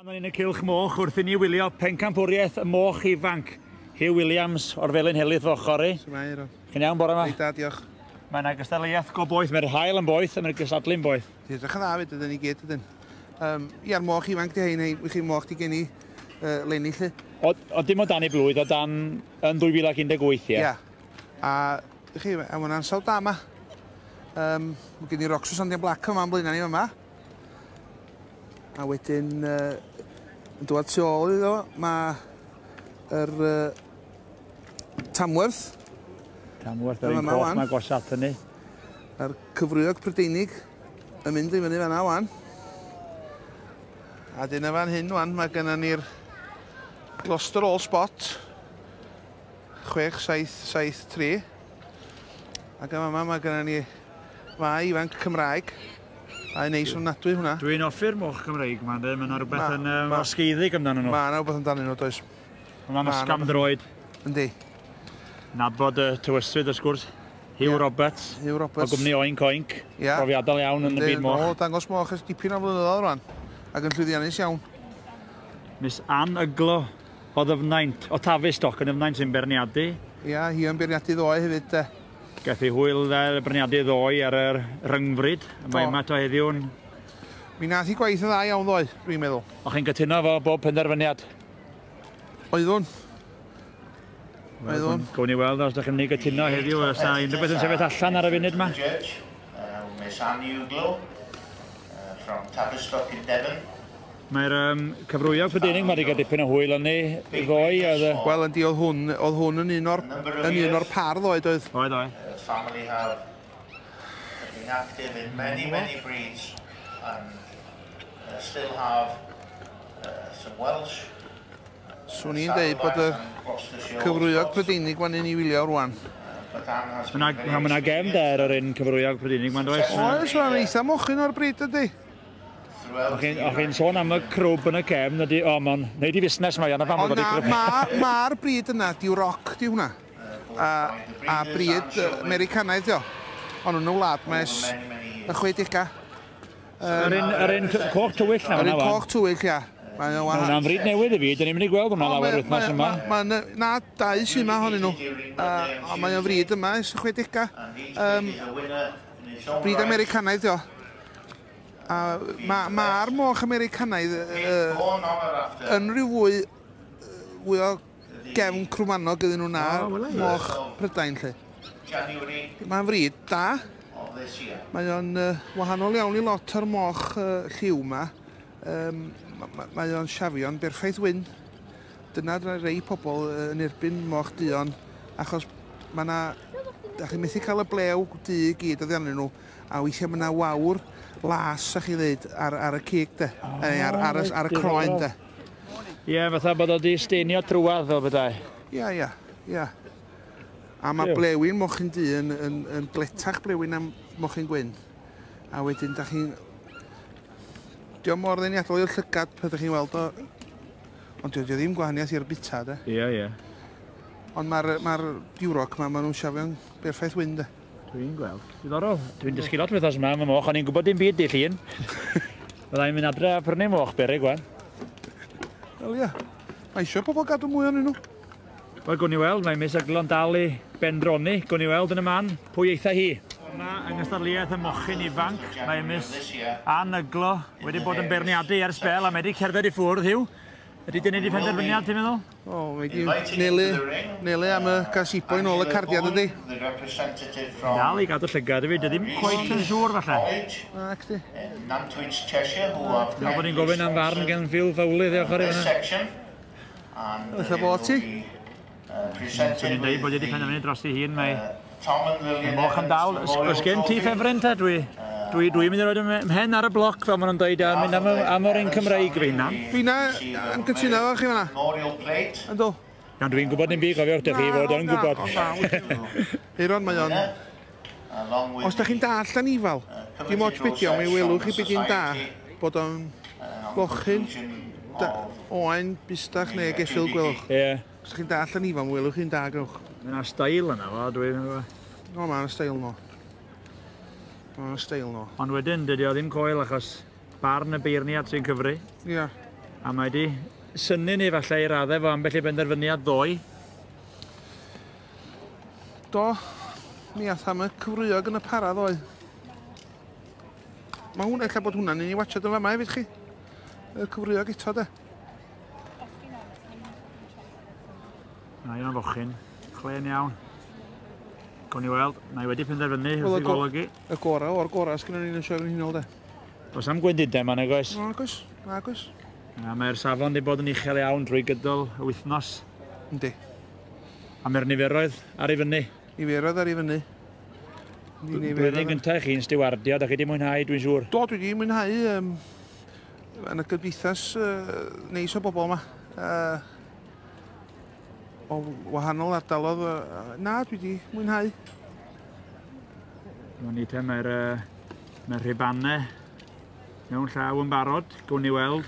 Yn y cylch moch wrth i ni wylio pencampwriaeth y moch ifanc. Hugh Williams o'r Felin Helydd fo chori. Chi'n iawn bore yma? Eita, diolch. Mae yna gystadleuaeth go boeth, mae'r hael yn boeth a mae'r gystadlu'n boeth. Ti'n edrych yn dda fyd ydyn ni gyd ydyn. Ia'r moch ifanc di hyn, wych chi moch di geni lenni lle. O dim o dan i blwydd, o dan yn 2018, ie? Ia. A chi, am hwnna'n sawl da yma. Mae gen i Roxas Andian Black yma yn blaen ni yma. A wedyn, yn dod tu ôl iddo, mae'r Tamworth. Tamworth, yr un coch mae gosat hynny. A'r cyfrwyog Prydeinig yn mynd i fyny fan'na wan. A dyna fan hyn wan, mae gennym ni'r Gloucester All Spot 6773. Ac yma mae gennym ni fai ifanc Cymraeg. A neis o'n nadwy hwnna. Dwi'n offi'r moch Cymreig ma'n dweud, mae'n rhywbeth yn osgeiddig amdano nhw. Mae'n rhywbeth amdano nhw, does. Mae'n ysgamdroed. Yndi. Nabod y tywysryd ysgwrs. Hugh Roberts. Hugh Roberts. O gwmni Oinc Oinc. Profiadol iawn yn y byd moch. Dangos moch ys dipyn o flynyddoedd rwan. Ac yn llwyddiannus iawn. Miss Ann Yglo o ddyfnaint, o Tavistock yn ddyfnaint sy'n berniadu. Ia, hi yn berniadu ddoe hefyd de. Gaeth ei hwyl berniadu ddoe ar y rhyngfryd. Mae yma to heddiw'n... Mi nath i gwaith yn dda iawn ddoe, dwi'n meddwl. O chi'n cytuno fo bob penderfyniad? Oeddwn. Oeddwn. Gwn i weld os ydych chi'n ei gytuno heddiw, os yna unrhyw beth yn sefyll allan ar y funud yma. Miss Ann Yglo, from Tavistock in Devon. Mae'r cyfrwyog Prydeinig mae wedi cael dipyn o hwyl yn ei ddoi. Wel, yndi, oedd hwn yn un o'r par ddoed oedd. Oedd, oedd. Family have been active in many breeds and still have some Welsh. Swn i'n dweud bod y cyfrwyog Prydeinig fan hyn i wylio rwan. Mae yna gefn der o'r un cyfrwyog Prydeinig ma'n dweud. Oes, mae'n eitha mochyn o'r bryd ydy. O chi'n sôn am y crwb yn y cefn, mae'n neud i fusnes mae yna fan bod i crwb. Mae'r bryd yna, diw roc, diw hwnna. A bryd Americanaidd, dio. Ond nhw'n wlad mes y 60au. Yr un coch tywyll na fan'na wan. Yr un coch tywyll, ia. Mae'n fryd newydd i fi, dyn ni'n mynd i gweld hwnna lawer wythnos yma. Na, dau sy'n yma honyn nhw. Mae'n fryd yma, ys y 60au. Bryd Americanaidd, dio. Mae'r moch Americanaidd yn rhyw fwy o gefn crwmanog ydyn nhw na'r moch Prydain, lle. Mae'n fryd da. Mae o'n wahanol iawn i lot o'r moch lliw yma. Mae o'n siafio'n berffaith wyn. Dyna rei pobl yn erbyn moch duon, achos mae yna... Da chi'n methu cael y blew du i gyd oddi arnyn nhw, a weithiau mae yna wawr las, a chi ddweud, ar y cig, de. Ar y croen, de. Ie, fatha bod o di steinio trwad fel bydau. Ia. A mae blewyn mochyn du yn gletach blewyn am mochyn gwyn. A wedyn, da chi'n... Dio mor ddeniadol i'r llygad pan da chi'n weld o... Ond dio ddim gwahaniaeth i'r bita, de. Ie. Ond mae'r diwrog yma, maen nhw'n siafio'n berffaith wyn, de. Dwi'n gweld. Diddorol. Dwi'n dysgu lot wythnos yma am y moch, o'n i'n gwybod dim byd i llun. Byddai'n mynd adre a prynu moch berig, gwan. Wel, ia. Mae eisiau pobl gadw mwy o'n nhw. Wel, gwn i weld, mae Miss Yglo'n dal i bendroni. Gwn i weld yn y man, pwy eitha hi. Yma, yng ngystadleuaeth y mochyn ifanc, mae Miss Ann Yglo wedi bod yn berniadu ar spel a wedi cerdded i ffwrdd, Hugh. Ydy dyn ni wedi penderfyniad, ti'n meddwl? O, wedi nelu am y gasipo i nôl y cardiad ydy. Dal i gadw llygad i fi, dy ddim cweit yn siŵr falle. Ac di. Dal bod ni'n gofyn am farn gen Phil Fowley ddiolch ar hynna. Ydych bod ti? Swn i'n dweud bod wedi penderfynu dros i hun, mae moch yn dal. Ys gen ti ffefryn ta? Dwi'n mynd i roed ymhen ar y bloc fel maen nhw'n dweud a mynd am o'r un Cymreig fi hynna. Fi na yn cytuno fo chi fan'na. Ynddo. Iawn, dwi'n gwybod ni'n byd cofiwch dych chi fod yn gwybod. Eiron mae o'n... Os da chi'n dall yn ifal, dim ots bydio, mi welwch chi beth i'n da, bod o'n lochyn, oen, bistach neu geffil gwelwch. Ie. Os da chi'n dall yn ifal, mi welwch chi'n da gwelwch. Mae yna stail yna fo, dwi'n... O, mae yna stail no. Mae'n stail no. Ond wedyn, dydy o ddim coel achos barn y beirniad sy'n cyfru. Ia. A mae wedi synnu ni falle i raddau fo ambell i benderfyniad ddoe. Do, mi ath am y cyfrwyog yn y para ddoe. Mae hwnna eich bod hwnna'n un i watchad yn fama hefyd chi. Y cyfrwyog eto de. Na, un o'n fochyn. Clen iawn. Gawn ni weld. Na i wedi penderfynu wrth i golygu. Y gora o'r gora sgynnon ni'n siarad yn hynol de. Does am gwendidau man ag oes? Nag oes, nag oes. Mae'r safon wedi bod yn uchel iawn drwy gydol y wythnos. Yndi. A mae'r niferoedd ar ei fyny. Niferoedd ar ei fyny. Blwyddyn gyntaf chi'n stiwardio, da chi wedi mwynhau, dwi'n siŵr. Do, dwi wedi mwynhau yn y gymdeithas neis o bobl yma. O wahanol ardalodd. Na, dwi wedi mwynhau. Dwi'n ni te, mae'r rhibannau mewn llaw yn barod. Gwn ni weld.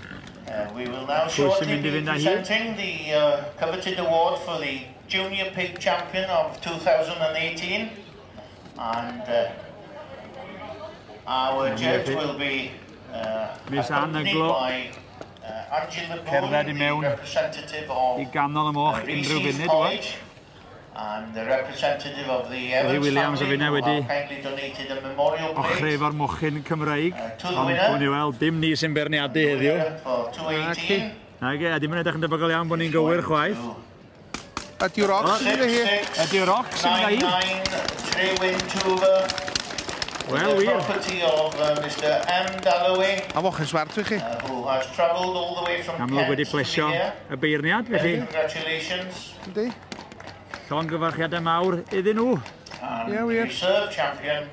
We will now shortly be presenting the coveted award for the Junior Pig Champion of 2018. And our judge will be accompanied by Angela Boone, the representative of Reese's College, and the representative of the Evans family, who have kindly donated a memorial place Ochrefo'r mochyn Cymreig. to the winner. Gwn ni weld, dim ni sy'n berniadu heddiw. For 2018. Nage, a dim yn edrych yn debygol iawn bod ni'n gywir chwaith. Ydy'r roc sy'n mynd hi? Ydy'r roc sy'n mynd hi? 99 Trewyn Tuver. Wel, wir. Property of Mr M. Dalloway, A foch yn swart fi chi. who has travelled all the way from Amlwg wedi Kent to be plesio here. y beirniad, felly. Congratulations. Yndi. Llon gyfarchiadau mawr iddyn nhw. And Yeah, the wir. reserve champion